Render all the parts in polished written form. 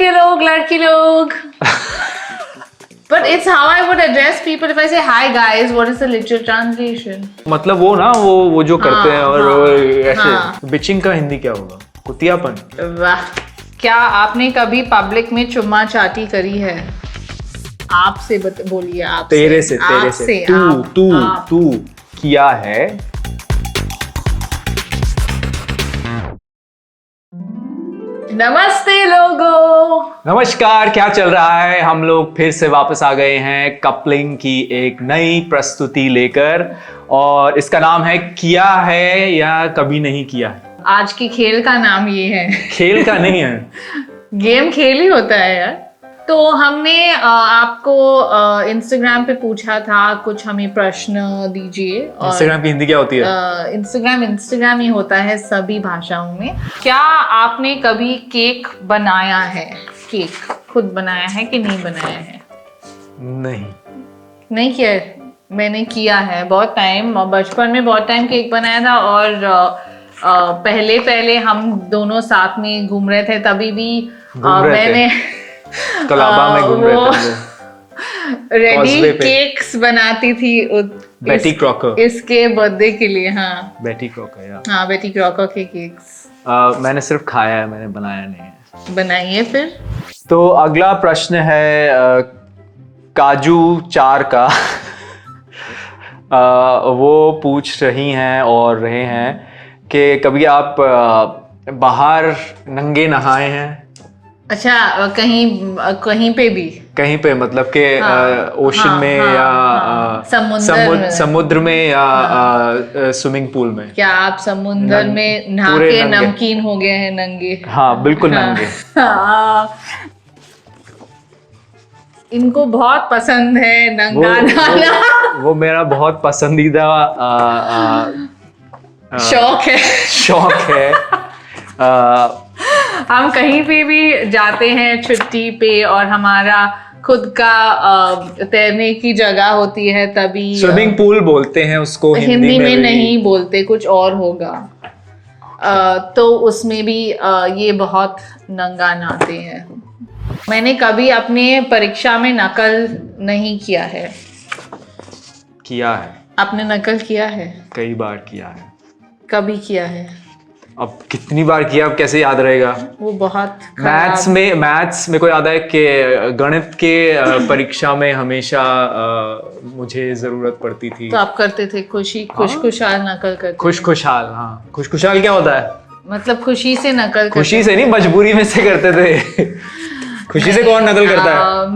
लड़की लोग But it's how I would address people if I say hi guys. What is the literal translation? मतलब वो ना वो जो करते हैं और वो ऐसे बिचिंग का हिंदी क्या होगा? कुतियापन। वाह, क्या आपने कभी पब्लिक में चुम्मा चाटी करी है? आपसे बोलिए आप। तेरे से तू किया है? नमस्ते लोगों। नमस्कार, क्या चल रहा है? हम लोग फिर से वापस आ गए हैं कपलिंग की एक नई प्रस्तुति लेकर, और इसका नाम है किया है या कभी नहीं किया है। आज की खेल का नाम ये है। खेल का नहीं है, गेम खेल ही होता है यार। तो हमने आपको इंस्टाग्राम पे पूछा था कुछ हमें प्रश्न दीजिए। इंस्टाग्राम की हिंदी क्या होती है? इंस्टाग्राम ही होता है सभी भाषाओं में। क्या आपने कभी केक बनाया है? केक खुद बनाया है कि नहीं बनाया है? नहीं किया है। मैंने किया है बहुत टाइम, बचपन में बहुत टाइम केक बनाया था। और पहले हम दोनों साथ में घूम रहे थे, तभी भी मैंने कलाबा में घूम रहे थे, रेडी केक्स बनाती थी बेटी क्रॉकर इसके बर्थडे के लिए। हाँ, बेटी क्रॉकर यार। हाँ, बेटी क्रॉकर के केक्स मैंने सिर्फ खाया है, मैंने बनाया नहीं है। बनाइए फिर। तो अगला प्रश्न है काजू चार का। वो पूछ रही हैं और रहे हैं कि कभी आप बाहर नंगे नहाए हैं? अच्छा, कहीं पे भी? कहीं पे मतलब के ओशन में या समुद्र में या स्विमिंग पूल में? क्या आप समुद्र में नहा के नमकीन हो गए हैं नंगे? हाँ, बिल्कुल नंगे। इनको बहुत पसंद है नंगा नहाना। वो मेरा बहुत पसंदीदा शौक है। हम कहीं पे भी जाते हैं छुट्टी पे और हमारा खुद का तैरने की जगह होती है, तभी स्विमिंग पूल बोलते हैं उसको। हिंदी में नहीं बोलते, कुछ और होगा। तो उसमें भी ये बहुत नंगा नहाते हैं। मैंने कभी अपने परीक्षा में नकल नहीं किया है। किया है। आपने नकल किया है? कई बार किया है। कभी किया है? अब कितनी बार किया, अब कैसे याद रहेगा? वो बहुत मैथ्स मेरे को याद है कि गणित के परीक्षा में हमेशा मुझे जरूरत पड़ती थी। तो आप करते थे खुशखुशाल नकल करते? खुशखुशाल, हाँ। खुशखुशाल क्या होता है? मतलब खुशी से नकल करते? खुशी से नहीं, मजबूरी में से करते थे। खुशी से कौन नकल करता है?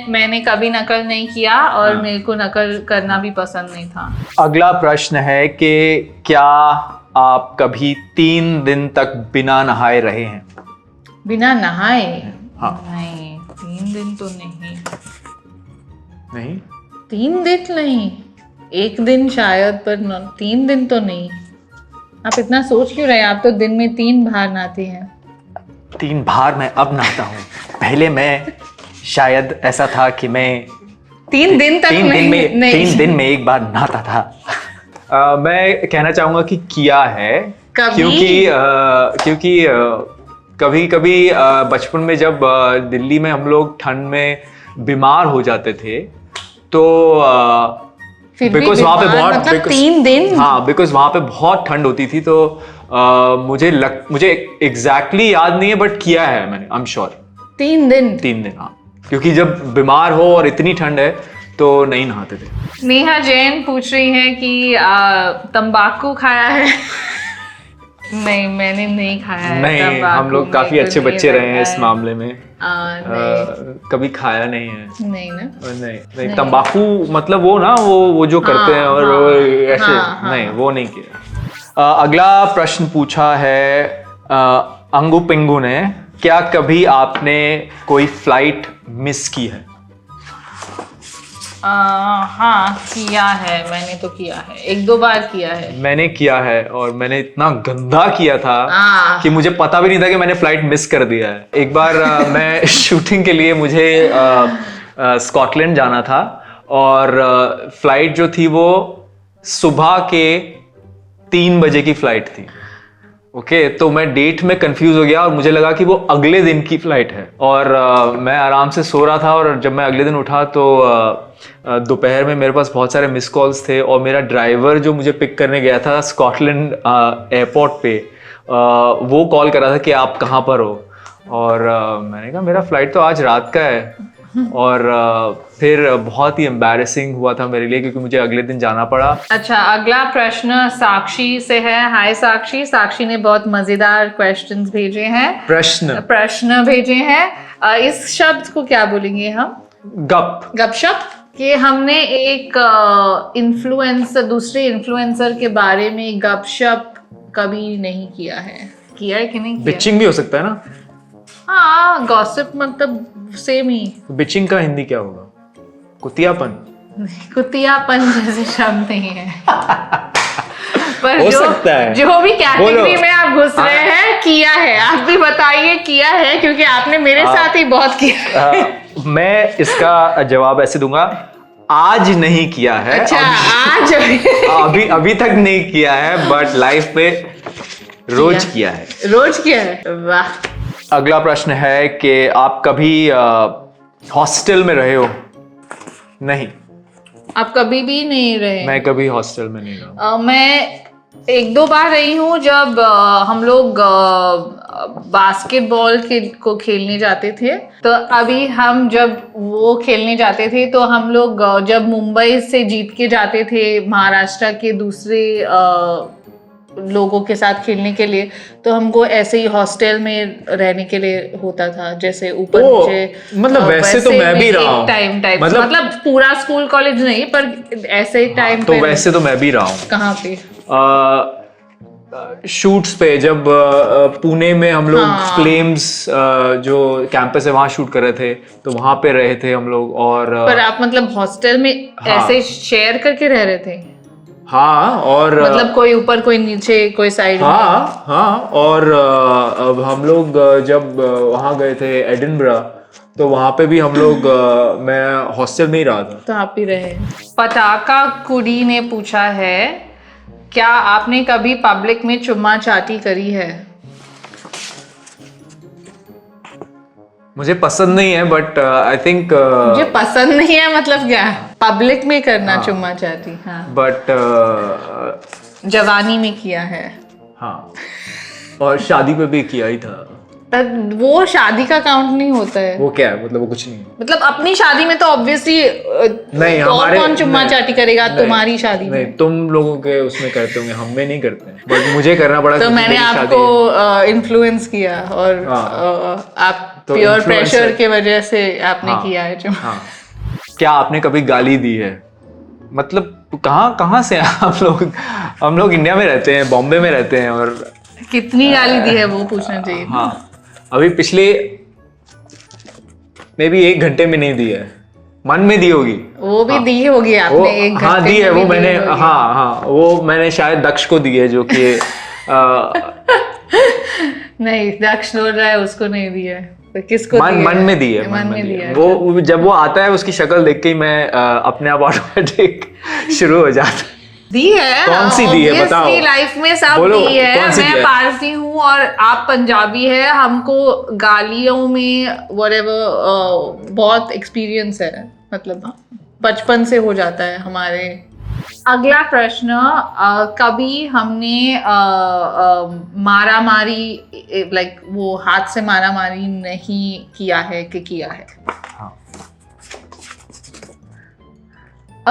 मैंने कभी नकल नहीं किया और मेरे को नकल करना भी पसंद नहीं था। अगला प्रश्न है कि क्या आप कभी 3 दिन तक बिना नहाए रहे हैं? बिना नहाए? हाँ। नहीं, 3 दिन तो नहीं। 3 दिन नहीं, 1 दिन शायद, पर 3 दिन तो नहीं। आप इतना सोच क्यों रहे हैं? आप तो दिन में 3 बार नहाते हैं। 3 बार मैं अब नहाता हूँ। पहले मैं शायद ऐसा था कि मैं 3 दिन तक 3 दिन में एक बार नहाता था। मैं कहना चाहूंगा कि किया है, क्योंकि कभी कभी बचपन में जब दिल्ली में हम लोग ठंड में बीमार हो जाते थे, तो बिकॉज वहाँ पे बहुत मतलब 3 दिन, हाँ, बिकॉज वहाँ पे बहुत ठंड होती थी। तो मुझे एग्जैक्टली याद नहीं है, बट किया है मैंने, आई एम श्योर। 3 दिन, हाँ, क्योंकि जब बीमार हो और इतनी ठंड है तो नहीं नहाते थे। नेहा जैन पूछ रही है कि तंबाकू खाया है? नहीं, मैंने नहीं खाया है। नहीं, हम लोग काफी अच्छे बच्चे रहे हैं इस मामले में। कभी खाया नहीं है। नहीं ना? नहीं। तंबाकू मतलब वो ना वो जो करते हैं और ऐसे नहीं, वो नहीं किया। अगला प्रश्न पूछा है अंगू पिंगू ने, क्या कभी आपने कोई फ्लाइट मिस की है? हाँ, किया है। मैंने तो किया है, 1-2 बार किया है। मैंने किया है, और मैंने इतना गंदा किया था कि मुझे पता भी नहीं था कि मैंने फ्लाइट मिस कर दिया है। एक बार मैं शूटिंग के लिए मुझे स्कॉटलैंड जाना था, और फ्लाइट जो थी वो सुबह के 3 बजे की फ्लाइट थी। ओके तो मैं डेट में कंफ्यूज हो गया और मुझे लगा कि वो अगले दिन की फ्लाइट है और मैं आराम से सो रहा था और जब मैं अगले दिन उठा तो दोपहर में मेरे पास बहुत सारे मिस कॉल्स थे और मेरा ड्राइवर जो मुझे पिक करने गया था स्कॉटलैंड एयरपोर्ट पे वो कॉल कर रहा था कि आप कहाँ पर हो और मैंने कहा मेरा फ्लाइट तो आज रात का है और फिर बहुत ही एम्बैरेसिंग हुआ था मेरे लिए क्योंकि मुझे अगले दिन जाना पड़ा। अच्छा, अगला प्रश्न साक्षी से है। हाय साक्षी, साक्षी ने बहुत मजेदार क्वेश्चंस भेजे हैं, प्रश्न भेजे हैं। इस शब्द को क्या बोलेंगे हम? गपशप। कि हमने एक इन्फ्लुएंसर, दूसरे इन्फ्लुएंसर के बारे में गपशप कभी नहीं किया है। किया है कि नहीं किया? बिचिंग भी हो सकता है ना? हाँ, गॉसिप मतलब सेम ही। बिचिंग का हिंदी क्या होगा? कुतियापन। कुतियापन जैसे शब्द नहीं है। पर हो सकता है। जो भी कैटेगरी में आप घुस रहे हैं, किया है। आप भी बताइए किया है, क्योंकि आपने मेरे साथ ही बहुत किया। मैं इसका जवाब ऐसे दूंगा, आज नहीं किया है। अच्छा, आज अभी तक नहीं किया है, बट लाइफ पे रोज किया है। रोज किया है, वाह। अगला प्रश्न है कि आप कभी हॉस्टल में रहे हो? नहीं। आप कभी भी नहीं रहे? मैं कभी हॉस्टल में नहीं रहा। मैं 1-2 बार रही हूँ जब हम लोग बास्केटबॉल को खेलने जाते थे। तो अभी हम जब वो खेलने जाते थे तो हम लोग जब मुंबई से जीत के जाते थे महाराष्ट्र के दूसरे लोगों के साथ खेलने के लिए, तो हमको ऐसे ही हॉस्टल में रहने के लिए होता था। जैसे ऊपर नीचे, मतलब वैसे तो मैं भी रहा हूँ टाइम मतलब पूरा स्कूल कॉलेज नहीं, पर ऐसे ही टाइम तो वैसे तो मैं भी रहा हूँ। कहाँ पे? शूट्स पे, जब पुणे में हम लोग फ्लेम्स जो कैंपस है वहां शूट कर रहे थे तो वहां पे रहे थे हम लोग। और पर आप मतलब हॉस्टल में ऐसे शेयर करके रह रहे थे? हाँ, और मतलब कोई ऊपर कोई नीचे कोई साइड में? हाँ। और अब हम लोग जब वहां गए थे एडिनबरा तो वहां पे भी हम लोग मैं हॉस्टल में ही रहा था। तो आप ही रहे। पताका कुड़ी ने पूछा है, क्या आपने कभी पब्लिक में चुम्मा चाटी करी है? मुझे पसंद नहीं है, बट आई थिंक मुझे पसंद नहीं है मतलब क्या? पब्लिक में करना चुम्मा चाटी? हाँ, बट जवानी में किया है। हाँ, और शादी पे भी किया ही था। वो शादी का काउंट नहीं होता है। वो क्या है? मतलब वो कुछ नहीं है। मतलब अपनी शादी में तो ऑब्वियसली नहीं, और कौन चुम्मा चाटी करेगा? तुम्हारी शादी में? नहीं, तुम लोगों के उसमें करते होंगे, हम में नहीं करते हैं, बट मुझे करना पड़ा। तो मैंने आपको इन्फ्लुएंस किया और आप तो प्योर प्रेशर के वजह से आपने किया है जो। हाँ। क्या आपने कभी गाली दी है? मतलब कहाँ से हम लोग इंडिया में रहते हैं, बॉम्बे में रहते हैं, और कितनी गाली दी है वो पूछना चाहिए। हाँ, अभी पिछले मे बी 1 घंटे में नहीं दी है, मन में दी होगी। वो भी दी होगी आपने 1 घंटे? हाँ, दी है वो मैंने। हाँ, वो मैंने शायद दक्ष को दी है, जो कि नहीं, दक्ष बोल रहा है उसको नहीं दी है। तो किसको दी है? मन में दी है। मन में दी है। वो जब वो आता है उसकी शक्ल देख के ही मैं अपने आप ऑटोमेटिक शुरू हो जाता है। दी है। कौन सी दी है बताओ? लाइफ में सब दी है। मैं पारसी हूँ और आप पंजाबी है, हमको गालियों में व्हाटएवर बहुत एक्सपीरियंस है, मतलब बचपन से हो जाता है हमारे। अगला प्रश्न, कभी हमने मारा मारी, लाइक वो हाथ से मारा मारी नहीं किया है कि किया है? हाँ।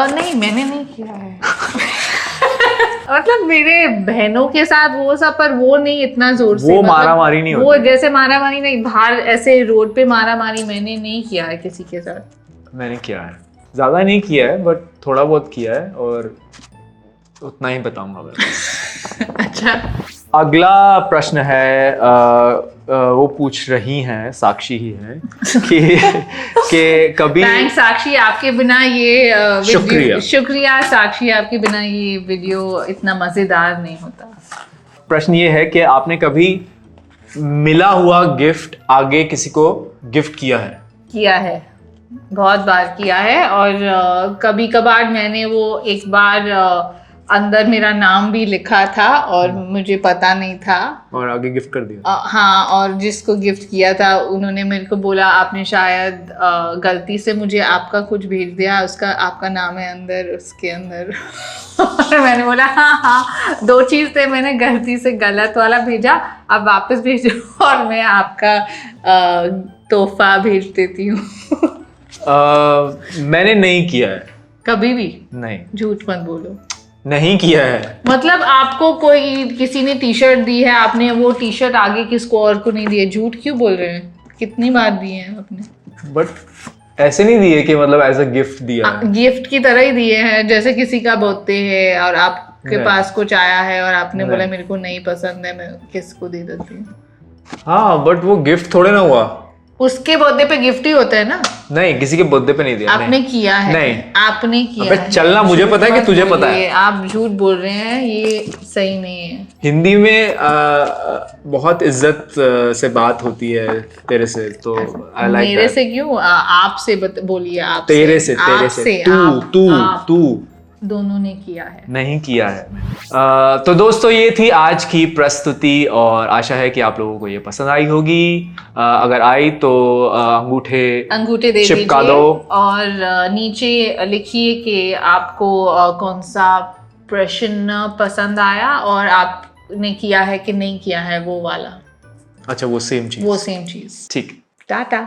नहीं, मैंने नहीं किया है। मतलब मेरे बहनों के साथ वो सब, पर वो नहीं इतना जोर से। वो मारा मारी नहीं वो जैसे मारा मारी नहीं, बाहर ऐसे रोड पे मारा मारी मैंने नहीं किया है किसी के साथ। मैंने किया है, ज्यादा नहीं किया है, बट थोड़ा बहुत किया है, और उतना ही बताऊंगा मैं। अच्छा, अगला प्रश्न है, वो पूछ रही हैं, साक्षी ही हैं, कि कभी। थैंक्स साक्षी, आपके बिना ये शुक्रिया साक्षी, आपके बिना ये वीडियो इतना मजेदार नहीं होता। प्रश्न ये है कि आपने कभी मिला हुआ गिफ्ट आगे किसी को गिफ्ट किया है? किया है, बहुत बार किया है। और कभी कभार मैंने वो एक बार अंदर मेरा नाम भी लिखा था और मुझे पता नहीं था। और आगे गिफ्ट कर दिया? हाँ, और जिसको गिफ्ट किया था उन्होंने मेरे को बोला आपने शायद गलती से मुझे आपका कुछ भेज दिया, उसका आपका नाम है अंदर उसके अंदर। और मैंने बोला हाँ 2 चीज़ थे, मैंने गलती से गलत वाला भेजा, अब वापस भेजो और मैं आपका तोहफा भेज देती हूँ। मैंने नहीं किया है कभी भी? नहीं, झूठ मत बोलो। नहीं किया है। मतलब आपको कोई किसी ने टी शर्ट दी है, आपने वो टी शर्ट आगे किसको और को नहीं दी है, झूठ क्यों बोल रहे हैं? कितनी बार दिए हैं आपने? बट ऐसे नहीं दिए कि मतलब एज अ गिफ्ट दिया है। गिफ्ट की तरह ही दिए हैं, जैसे किसी का बर्थडे है और आपके नहीं। पास कुछ आया है और आपने नहीं। बोला मेरे को नहीं पसंद है, मैं किसको दे देती हूँ। हाँ बट वो गिफ्ट थोड़े ना हुआ। उसके बर्थडे पे गिफ्ट ही होता है ना। नहीं, किसी के बर्थडे पे नहीं दिया। आपने नहीं। किया है? नहीं। आपने किया अबे है। चलना, मुझे झूठ पता है कि मत तुझे पता है। बोलिए, आप झूठ बोल रहे हैं, ये सही नहीं है। हिंदी में बहुत इज्जत से बात होती है तेरे से, तो आई लाइक मेरे से क्यों? आपसे बोलिए, आप तेरे से तू दोनों ने किया है। नहीं किया है। तो दोस्तों ये थी आज की प्रस्तुति और आशा है कि आप लोगों को ये पसंद आई होगी। अगर आई तो अंगूठे दे चिपका दीजिए दो और नीचे लिखिए कि आपको कौन सा प्रश्न पसंद आया और आपने किया है कि नहीं किया है वो वाला। अच्छा, वो सेम चीज। चीज। ठीक। टाटा।